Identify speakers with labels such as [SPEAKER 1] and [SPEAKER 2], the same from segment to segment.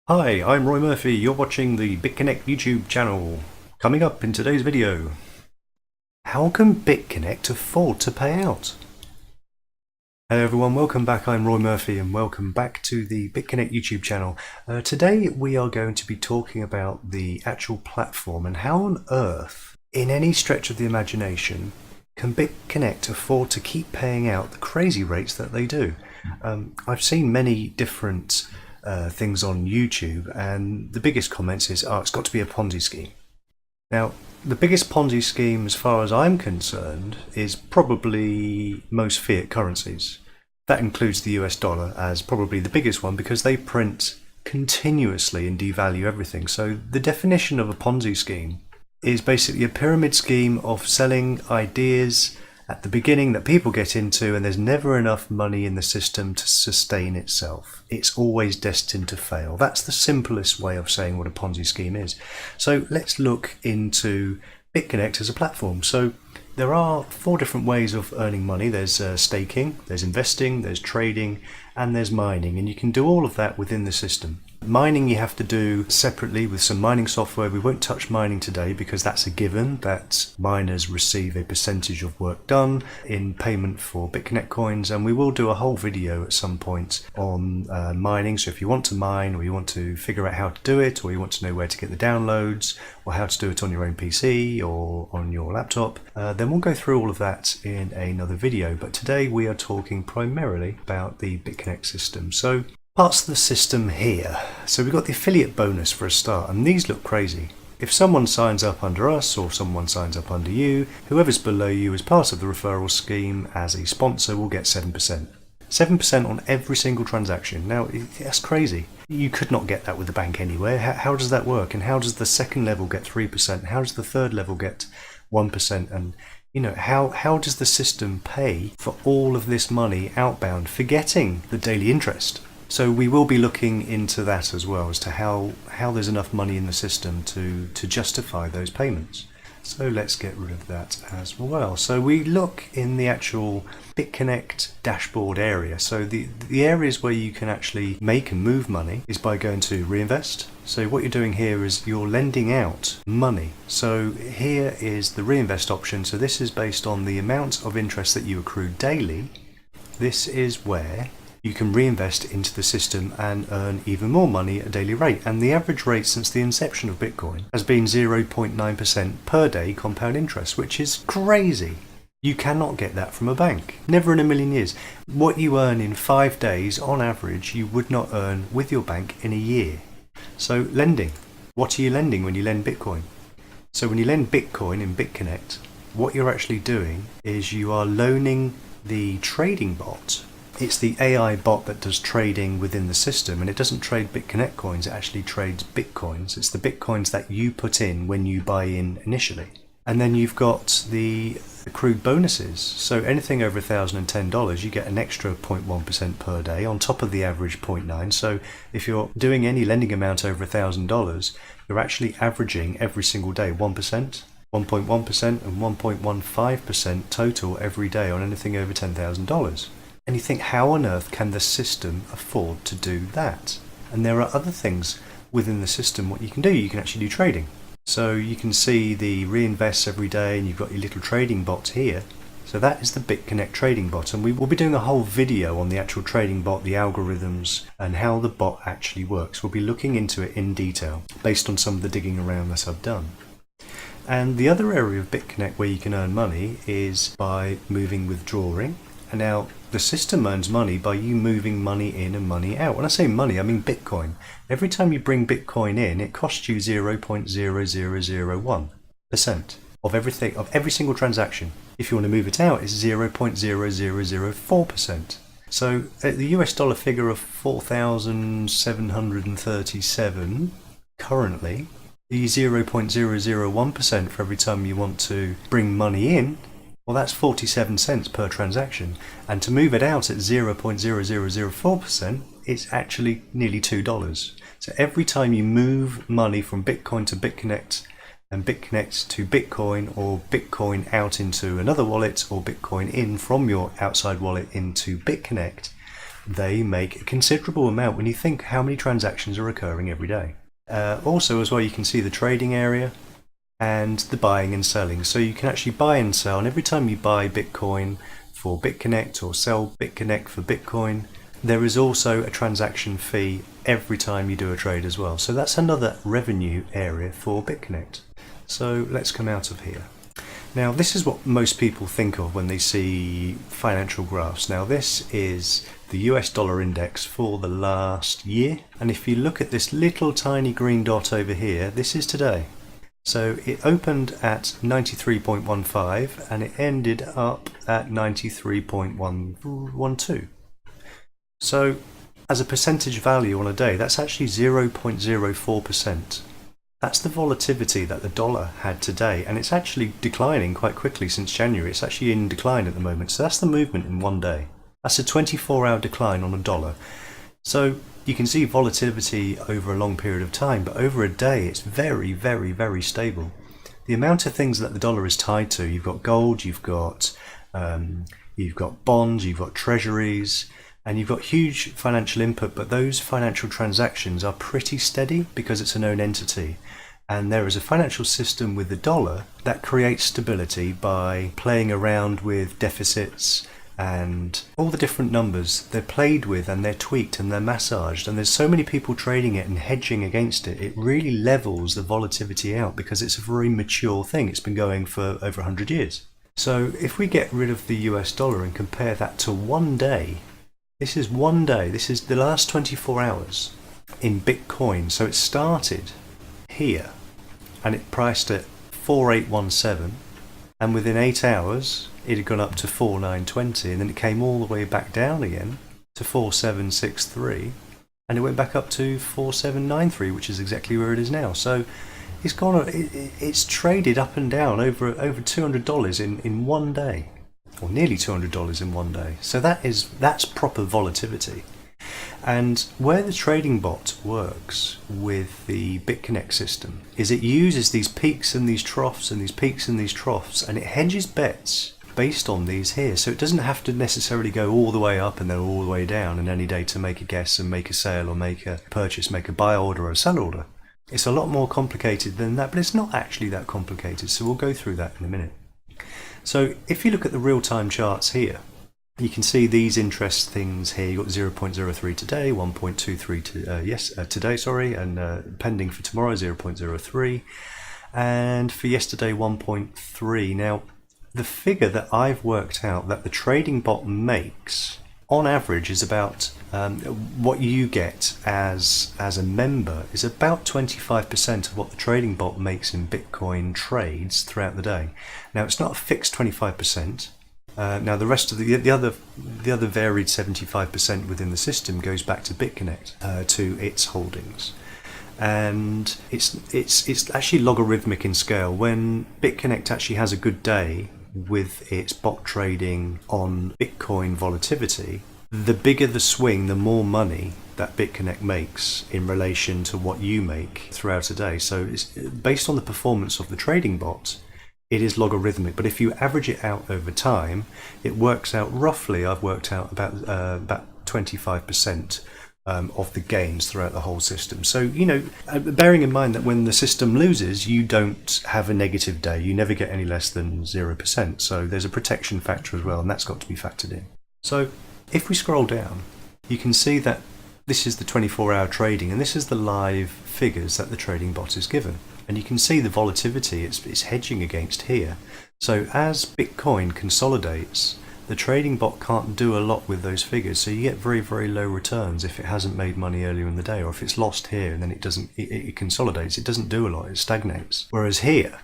[SPEAKER 1] Hi, I'm Roy Murphy. You're watching the Bitconnect YouTube channel. Coming up in today's video, how can Bitconnect afford to pay out? Hello everyone, welcome back. I'm Roy Murphy and welcome back to the Bitconnect YouTube channel. Today we are going to be talking about the actual platform and how on earth, in any stretch of the imagination, can Bitconnect afford to keep paying out the crazy rates that they do? I've seen many different things on YouTube, and the biggest comments is, oh, it's got to be a Ponzi scheme. Now, the biggest Ponzi scheme, as far as I'm concerned, is probably most fiat currencies. That includes the US dollar as probably the biggest one because they print continuously and devalue everything. So the definition of a Ponzi scheme is basically a pyramid scheme of selling ideas at the beginning that people get into, and there's never enough money in the system to sustain itself. It's always destined to fail. That's the simplest way of saying what a Ponzi scheme is. So let's look into Bitconnect as a platform. So there are 4 different ways of earning money. There's staking, there's investing, there's trading, and there's mining, and you can do all of that within the system. Mining you have to do separately with some mining software. We won't touch mining today because that's a given that miners receive a percentage of work done in payment for Bitconnect coins, and we will do a whole video at some point on mining. So if you want to mine, or you want to figure out how to do it, or you want to know where to get the downloads, or how to do it on your own PC or on your laptop, then we'll go through all of that in another video. But today we are talking primarily about the Bitconnect system. So parts of the system here. So we've got the affiliate bonus for a start, and these look crazy. If someone signs up under us or someone signs up under you, whoever's below you as part of the referral scheme as a sponsor will get 7%. 7% on every single transaction. Now, that's crazy. You could not get that with the bank anywhere. How does that work? And how does the second level get 3%? How does the third level get 1%? And how does the system pay for all of this money outbound, forgetting the daily interest? So we will be looking into that as well, as to how there's enough money in the system to justify those payments. So let's get rid of that as well. So we look in the actual Bitconnect dashboard area. So the areas where you can actually make and move money is by going to reinvest. So what you're doing here is you're lending out money. So here is the reinvest option. So this is based on the amount of interest that you accrue daily. This is where you can reinvest into the system and earn even more money at a daily rate. And the average rate since the inception of Bitcoin has been 0.9% per day compound interest, which is crazy. You cannot get that from a bank. Never in a million years. What you earn in 5 days on average, you would not earn with your bank in a year. So lending. What are you lending when you lend Bitcoin? So when you lend Bitcoin in Bitconnect, what you're actually doing is you are loaning the trading bot. It's the AI bot that does trading within the system, and it doesn't trade Bitconnect coins, it actually trades Bitcoins. It's the Bitcoins that you put in when you buy in initially. And then you've got the accrued bonuses. So anything over $1,010, you get an extra 0.1% per day on top of the average 0.9. So if you're doing any lending amount over $1,000, you're actually averaging every single day 1%. 1.1% and 1.15% total every day on anything over $10,000. And you think, how on earth can the system afford to do that? And there are other things within the system what you can do. You can actually do trading. So you can see the reinvests every day, and you've got your little trading bot here. So that is the Bitconnect trading bot, and we will be doing a whole video on the actual trading bot, the algorithms, and how the bot actually works. We'll be looking into it in detail based on some of the digging around that I've done. And the other area of Bitconnect where you can earn money is by moving, withdrawing. And now the system earns money by you moving money in and money out. When I say money, I mean Bitcoin. Every time you bring Bitcoin in, it costs you 0.0001% of everything, of every single transaction. If you want to move it out, it's 0.0004%. So at the US dollar figure of 4,737 currently, the 0.001% for every time you want to bring money in, well, that's 47 cents per transaction. And to move it out at 0.0004%, it's actually nearly $2. So every time you move money from Bitcoin to Bitconnect, and Bitconnect to Bitcoin, or Bitcoin out into another wallet, or Bitcoin in from your outside wallet into Bitconnect, they make a considerable amount when you think how many transactions are occurring every day. Also as well, you can see the trading area and the buying and selling. So you can actually buy and sell, and every time you buy Bitcoin for Bitconnect or sell Bitconnect for Bitcoin, there is also a transaction fee every time you do a trade as well. So that's another revenue area for Bitconnect. So let's come out of here. Now this is what most people think of when they see financial graphs. Now this is the US dollar index for the last year, and if you look at this little tiny green dot over here, this is today. So it opened at 93.15 and it ended up at 93.112. So as a percentage value on a day, that's actually 0.04%. That's the volatility that the dollar had today, and it's actually declining quite quickly since January. It's actually in decline at the moment. So that's the movement in one day. That's a 24-hour decline on a dollar. So you can see volatility over a long period of time, but over a day it's very, very, very stable. The amount of things that the dollar is tied to, you've got gold, you've got bonds, you've got treasuries, and you've got huge financial input, but those financial transactions are pretty steady because it's a known entity. And there is a financial system with the dollar that creates stability by playing around with deficits and all the different numbers. They're played with and they're tweaked and they're massaged, and there's so many people trading it and hedging against it. It really levels the volatility out because it's a very mature thing. It's been going for over 100 years. So if we get rid of the US dollar and compare that to one day, this is one day, this is the last 24 hours in Bitcoin. So it started here and it priced at 4817, and within 8 hours it had gone up to 4920, and then it came all the way back down again to 4763, and it went back up to 4793, which is exactly where it is now. So it's gone, it's traded up and down over $200 in one day, or nearly $200 in one day. So that's proper volatility. And where the trading bot works with the Bitconnect system is it uses these peaks and these troughs and these peaks and these troughs, and it hedges bets based on these here. So it doesn't have to necessarily go all the way up and then all the way down in any day to make a guess and make a sale or make a purchase, make a buy order or a sell order. It's a lot more complicated than that, but it's not actually that complicated. So we'll go through that in a minute. So if you look at the real-time charts here, you can see these interest things here. You've got 0.03 today, 1.23 today, and pending for tomorrow 0.03, and for yesterday 1.3. Now, the figure that I've worked out that the trading bot makes on average is about what you get as a member is about 25% of what the trading bot makes in Bitcoin trades throughout the day. Now, it's not a fixed 25%. Now the rest of the other varied 75% within the system goes back to Bitconnect, to its holdings, and it's actually logarithmic in scale. When Bitconnect actually has a good day with its bot trading on Bitcoin volatility, the bigger the swing, the more money that Bitconnect makes in relation to what you make throughout a day. So it's based on the performance of the trading bot. It is logarithmic, but if you average it out over time, it works out roughly, I've worked out about 25% of the gains throughout the whole system. So, you know, bearing in mind that when the system loses, you don't have a negative day. You never get any less than 0%. So there's a protection factor as well, and that's got to be factored in. So if we scroll down, you can see that this is the 24-hour trading, and this is the live figures that the trading bot is given. And you can see the volatility it's hedging against here. So as Bitcoin consolidates, the trading bot can't do a lot with those figures. So you get very, very low returns if it hasn't made money earlier in the day, or if it's lost here and then it consolidates. It doesn't do a lot, it stagnates. Whereas here,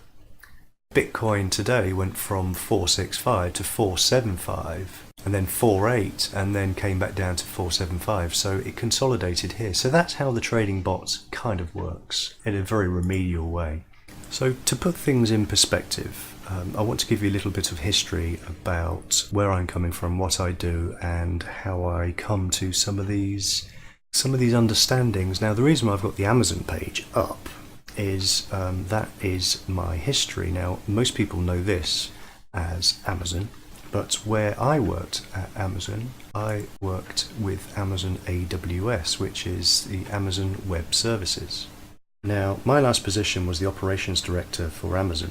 [SPEAKER 1] Bitcoin today went from 465 to 475, and then 48, and then came back down to 475. So it consolidated here. So that's how the trading bot kind of works in a very remedial way. So to put things in perspective, I want to give you a little bit of history about where I'm coming from, what I do, and how I come to some of these understandings. Now, the reason why I've got the Amazon page up is that is my history. Now, most people know this as Amazon, But where I worked at Amazon, I worked with Amazon AWS, which is the Amazon Web Services. Now, my last position was the operations director for Amazon,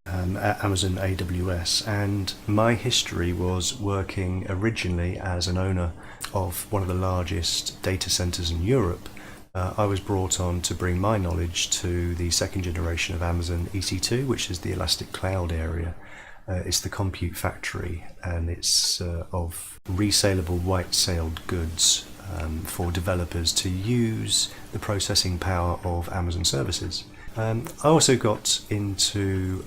[SPEAKER 1] at Amazon AWS, and my history was working originally as an owner of one of the largest data centers in Europe. I was brought on to bring my knowledge to the second generation of Amazon EC2, which is the Elastic Cloud area. It's the compute factory, and it's of resaleable white-sailed goods for developers to use the processing power of Amazon services. I also got into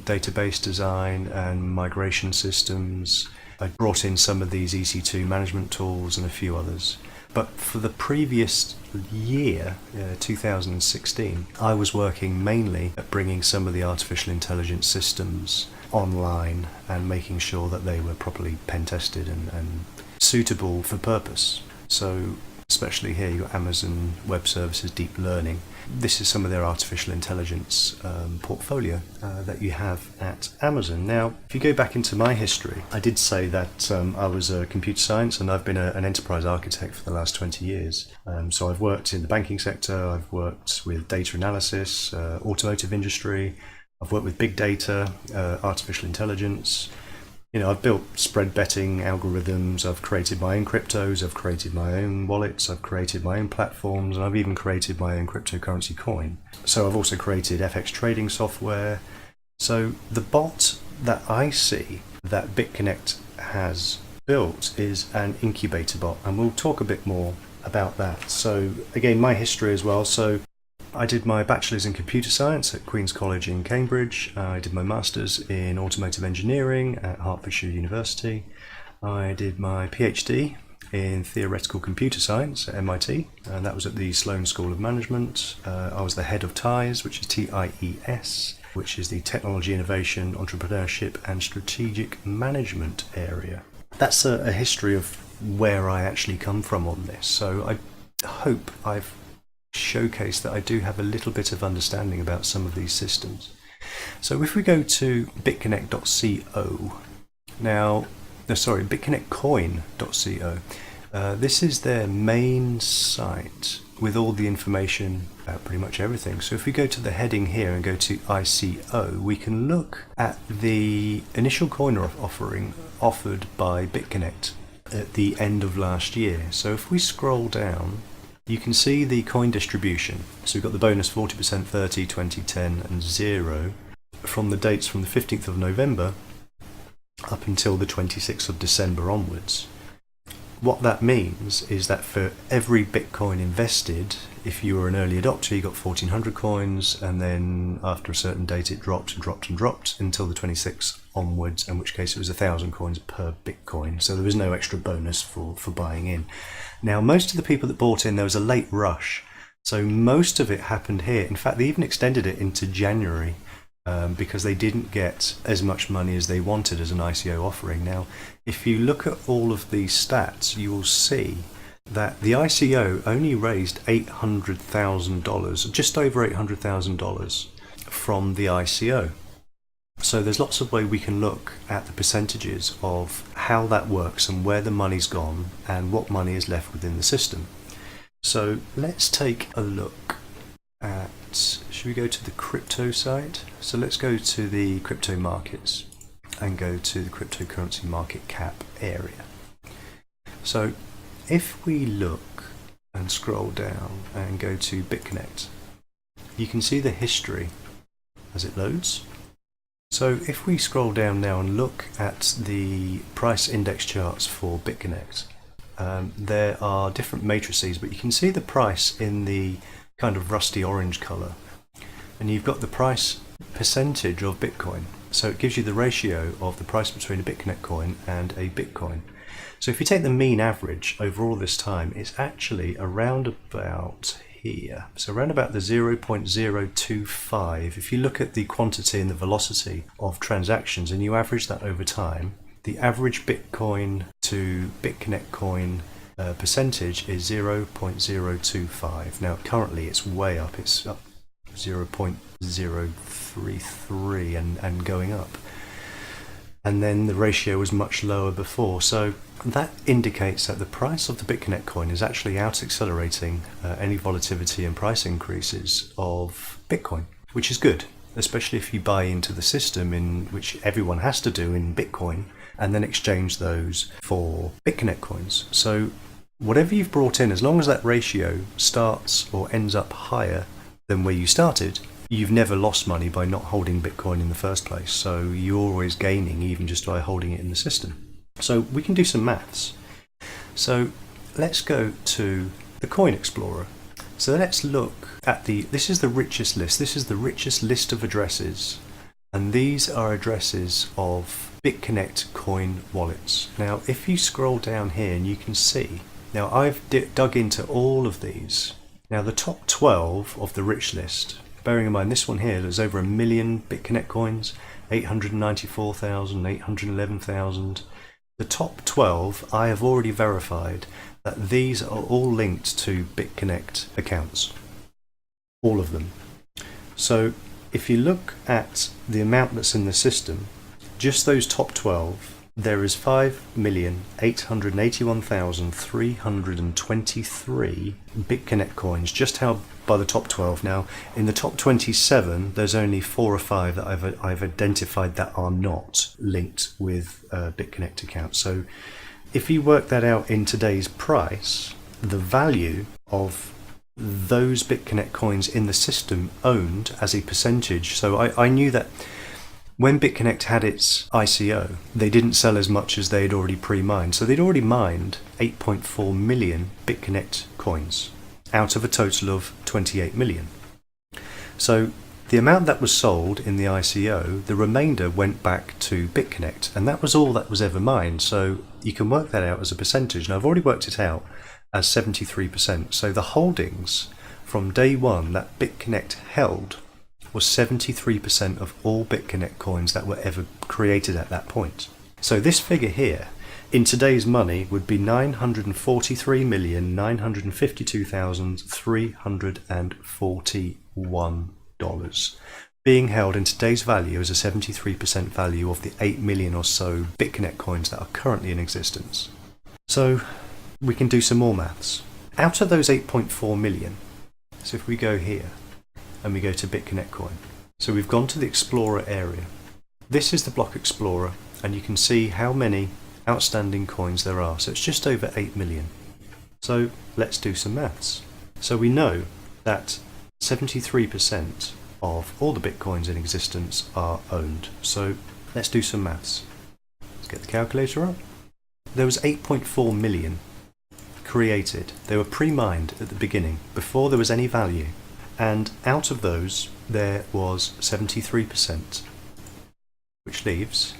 [SPEAKER 1] database design and migration systems. I brought in some of these EC2 management tools and a few others. But for the previous year, 2016, I was working mainly at bringing some of the artificial intelligence systems online and making sure that they were properly pen tested and suitable for purpose. So especially here, your Amazon Web Services Deep Learning. This is some of their artificial intelligence portfolio that you have at Amazon. Now, if you go back into my history, I did say that I was a computer science, and I've been an enterprise architect for the last 20 years. So I've worked in the banking sector, I've worked with data analysis, automotive industry, I've worked with big data, artificial intelligence. You know, I've built spread betting algorithms, I've created my own cryptos, I've created my own wallets, I've created my own platforms, and I've even created my own cryptocurrency coin. So I've also created FX trading software. So the bot that I see that Bitconnect has built is an incubator bot, and we'll talk a bit more about that. So again, my history as well. So I did my bachelor's in computer science at Queen's College in Cambridge. I did my master's in automotive engineering at Hertfordshire University. I did my PhD in theoretical computer science at MIT, and that was at the Sloan School of Management. I was the head of TIES, which is TIES, which is the Technology Innovation, Entrepreneurship and Strategic Management area. That's a history of where I actually come from on this. So I hope I've showcase that I do have a little bit of understanding about some of these systems. So if we go to bitconnect.co, bitconnectcoin.co, this is their main site with all the information about pretty much everything. So if we go to the heading here and go to ICO, we can look at the initial coin offering offered by Bitconnect at the end of last year. So if we scroll down, you can see the coin distribution. So we've got the bonus 40%, 30, 20, 10 and 0 from the dates from the 15th of November up until the 26th of December onwards. What that means is that for every Bitcoin invested, if you were an early adopter, you got 1,400 coins, and then after a certain date it dropped and dropped and dropped until the 26th onwards, in which case it was 1,000 coins per Bitcoin. So there was no extra bonus for buying in. Now, most of the people that bought in, there was a late rush. So most of it happened here. In fact, they even extended it into January because they didn't get as much money as they wanted as an ICO offering. Now, if you look at all of these stats, you will see that the ICO only raised $800,000, just over $800,000 from the ICO. So there's lots of ways we can look at the percentages of how that works and where the money's gone and what money is left within the system. So let's take a look at, should we go to the crypto side? So let's go to the crypto markets and go to the cryptocurrency market cap area. So if we look and scroll down and go to Bitconnect, you can see the history as it loads. So if we scroll down now and look at the price index charts for Bitconnect, there are different matrices, but you can see the price in the kind of rusty orange color, and you've got the price percentage of Bitcoin. So it gives you the ratio of the price between a Bitconnect coin and a Bitcoin. So if you take the mean average over all this time, it's actually around about here. So around about the 0.025. If you look at the quantity and the velocity of transactions and you average that over time, the average Bitcoin to Bitconnect coin percentage is 0.025. Now currently it's way up, it's up 0.033 and going up. and then the ratio was much lower before. So that indicates that the price of the Bitconnect coin is actually out-accelerating any volatility and price increases of Bitcoin, which is good, especially if you buy into the system in which everyone has to do in Bitcoin and then exchange those for Bitconnect coins. So whatever you've brought in, as long as that ratio starts or ends up higher than where you started, you've never lost money by not holding Bitcoin in the first place. So you're always gaining even just by holding it in the system. So we can do some maths. So let's go to the Coin Explorer. So let's look at this is the richest list. This is the richest list of addresses. And these are addresses of Bitconnect coin wallets. Now, if you scroll down here and you can see, now I've dug into all of these. Now the top 12 of the rich list, bearing in mind this one here, there's over 1 million Bitconnect coins, 894,000, 811,000. The top 12, I have already verified that these are all linked to Bitconnect accounts. All of them. So if you look at the amount that's in the system, just those top 12, there is 5,881,323 Bitconnect coins just held by the top 12. Now, in the top 27, there's only 4 or 5 that I've identified that are not linked with Bitconnect accounts. So if you work that out in today's price, the value of those Bitconnect coins in the system owned as a percentage. So I knew that when Bitconnect had its ICO, they didn't sell as much as they'd already pre-mined. So they'd already mined 8.4 million Bitconnect coins out of a total of 28 million. So the amount that was sold in the ICO, the remainder went back to Bitconnect, and that was all that was ever mined. So you can work that out as a percentage. Now I've already worked it out as 73%. So the holdings from day one that Bitconnect held was 73% of all Bitconnect coins that were ever created at that point. So this figure here, in today's money, would be $943,952,341, being held in today's value as a 73% value of the 8 million or so Bitconnect coins that are currently in existence. So we can do some more maths. Out of those 8.4 million, so if we go here, and we go to Bitconnect coin. So we've gone to the Explorer area. This is the block Explorer, and you can see how many outstanding coins there are. So it's just over 8 million. So let's do some maths. So we know that 73% of all the Bitcoins in existence are owned. So let's do some maths. Let's get the calculator up. There was 8.4 million created. They were pre-mined at the beginning, before there was any value. And out of those, there was 73%, which leaves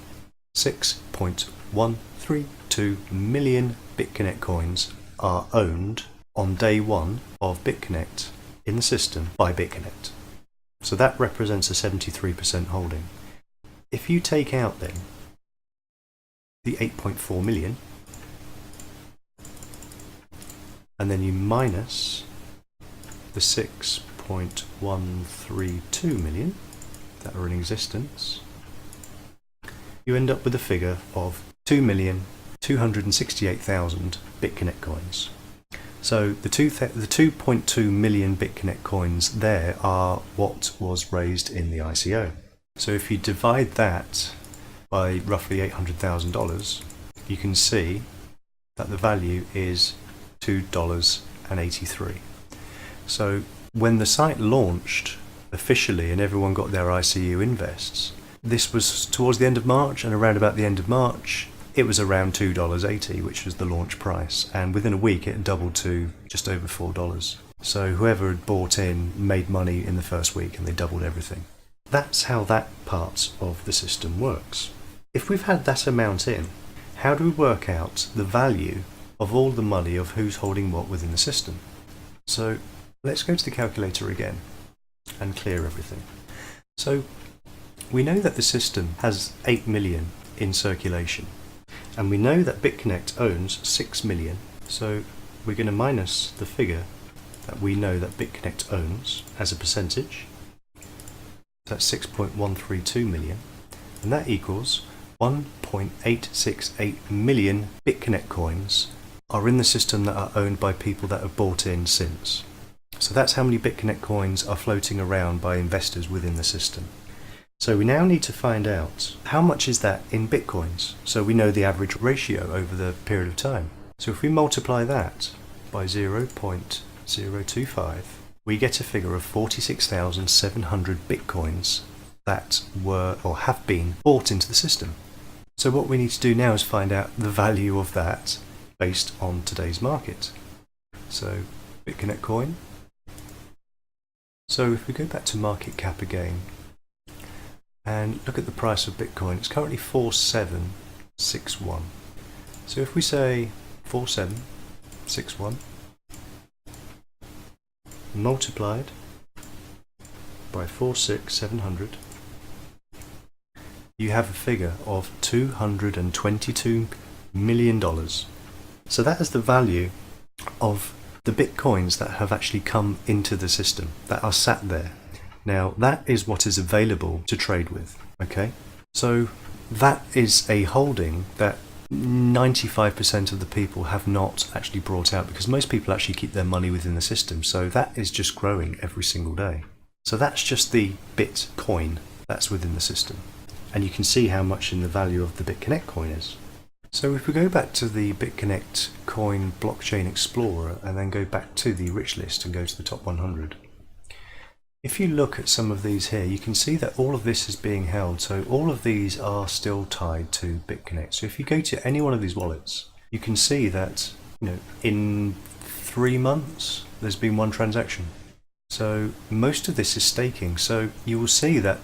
[SPEAKER 1] 6.132 million Bitconnect coins are owned on day one of Bitconnect in the system by Bitconnect. So that represents a 73% holding. If you take out then the 8.4 million, and then you minus the 6.132 million that are in existence, you end up with a figure of 2,268,000 Bitconnect coins. So the 2.2 million Bitconnect coins there are what was raised in the ICO. So if you divide that by roughly $800,000, you can see that the value is $2.83. So when the site launched officially and everyone got their ICU invests, this was towards the end of March, and around about the end of March it was around $2.80, which was the launch price, and within a week it doubled to just over $4. So whoever had bought in made money in the first week and they doubled everything. That's how that part of the system works. If we've had that amount in, how do we work out the value of all the money of who's holding what within the system? So let's go to the calculator again and clear everything. So we know that the system has 8 million in circulation, and we know that Bitconnect owns 6 million. So we're going to minus the figure that we know that Bitconnect owns as a percentage. That's 6.132 million, and that equals 1.868 million Bitconnect coins are in the system that are owned by people that have bought in since. So that's how many Bitconnect coins are floating around by investors within the system. So we now need to find out how much is that in Bitcoins, so we know the average ratio over the period of time. So if we multiply that by 0.025, we get a figure of 46,700 Bitcoins that were or have been bought into the system. So what we need to do now is find out the value of that based on today's market. So Bitconnect coin. So if we go back to market cap again and look at the price of Bitcoin, it's currently 4761. So if we say 4761 multiplied by 46,700, you have a figure of $222 million. So that is the value of the Bitcoins that have actually come into the system, that are sat there. Now that is what is available to trade with, okay? So that is a holding that 95% of the people have not actually brought out, because most people actually keep their money within the system. So that is just growing every single day. So that's just the Bitcoin that's within the system. And you can see how much in the value of the Bitconnect coin is. So if we go back to the Bitconnect coin blockchain explorer and then go back to the rich list and go to the top 100, if you look at some of these here, you can see that all of this is being held. So all of these are still tied to Bitconnect. So if you go to any one of these wallets, you can see that, in 3 months there's been one transaction. So most of this is staking. So you will see that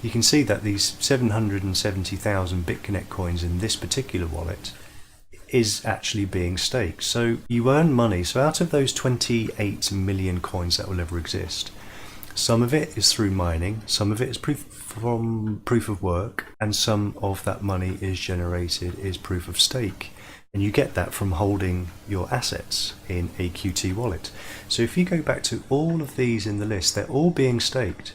[SPEAKER 1] you can see that these 770,000 Bitconnect coins in this particular wallet is actually being staked. So you earn money. So out of those 28 million coins that will ever exist, some of it is through mining, some of it is proof of work, and some of that money is generated is proof of stake. And you get that from holding your assets in a QT wallet. So if you go back to all of these in the list, they're all being staked.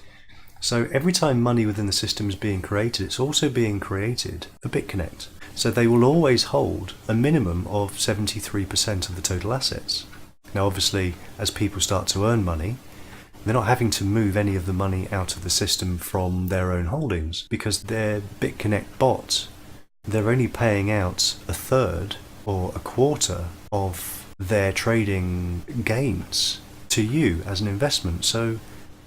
[SPEAKER 1] So every time money within the system is being created, it's also being created for Bitconnect. So they will always hold a minimum of 73% of the total assets. Now obviously, as people start to earn money, they're not having to move any of the money out of the system from their own holdings, because their Bitconnect bot, they're only paying out a third or a quarter of their trading gains to you as an investment. So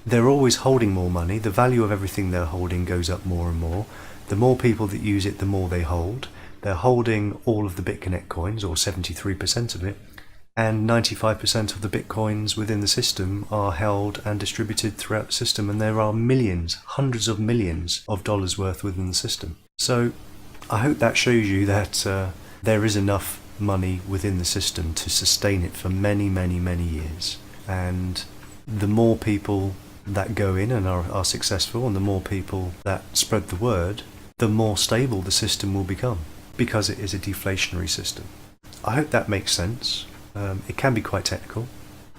[SPEAKER 1] they're always holding more money. The value of everything they're holding goes up more and more. The more people that use it, the more they hold. They're holding all of the Bitconnect coins, or 73% of it, and 95% of the Bitcoins within the system are held and distributed throughout the system, and there are millions, hundreds of millions of dollars worth within the system. So I hope that shows you that there is enough money within the system to sustain it for many, many, many years. And the more people that go in and are successful, and the more people that spread the word, the more stable the system will become, because it is a deflationary system. I hope that makes sense. It can be quite technical.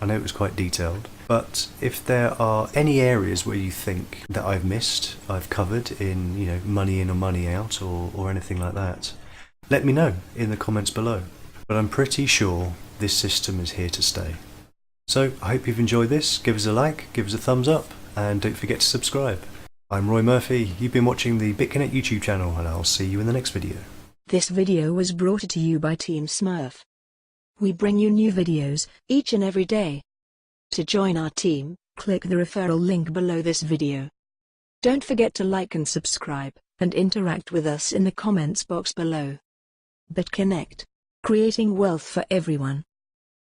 [SPEAKER 1] I know it was quite detailed, but if there are any areas where you think that I've missed, I've covered in, money in or money out, or anything like that, let me know in the comments below. But I'm pretty sure this system is here to stay. So I hope you've enjoyed this. Give us a like, give us a thumbs up, and don't forget to subscribe. I'm Roy Murphy. You've been watching the Bitconnect YouTube channel, and I'll see you in the next video.
[SPEAKER 2] This video was brought to you by Team Smurf. We bring you new videos each and every day. To join our team, click the referral link below this video. Don't forget to like and subscribe, and interact with us in the comments box below. Bitconnect, creating wealth for everyone.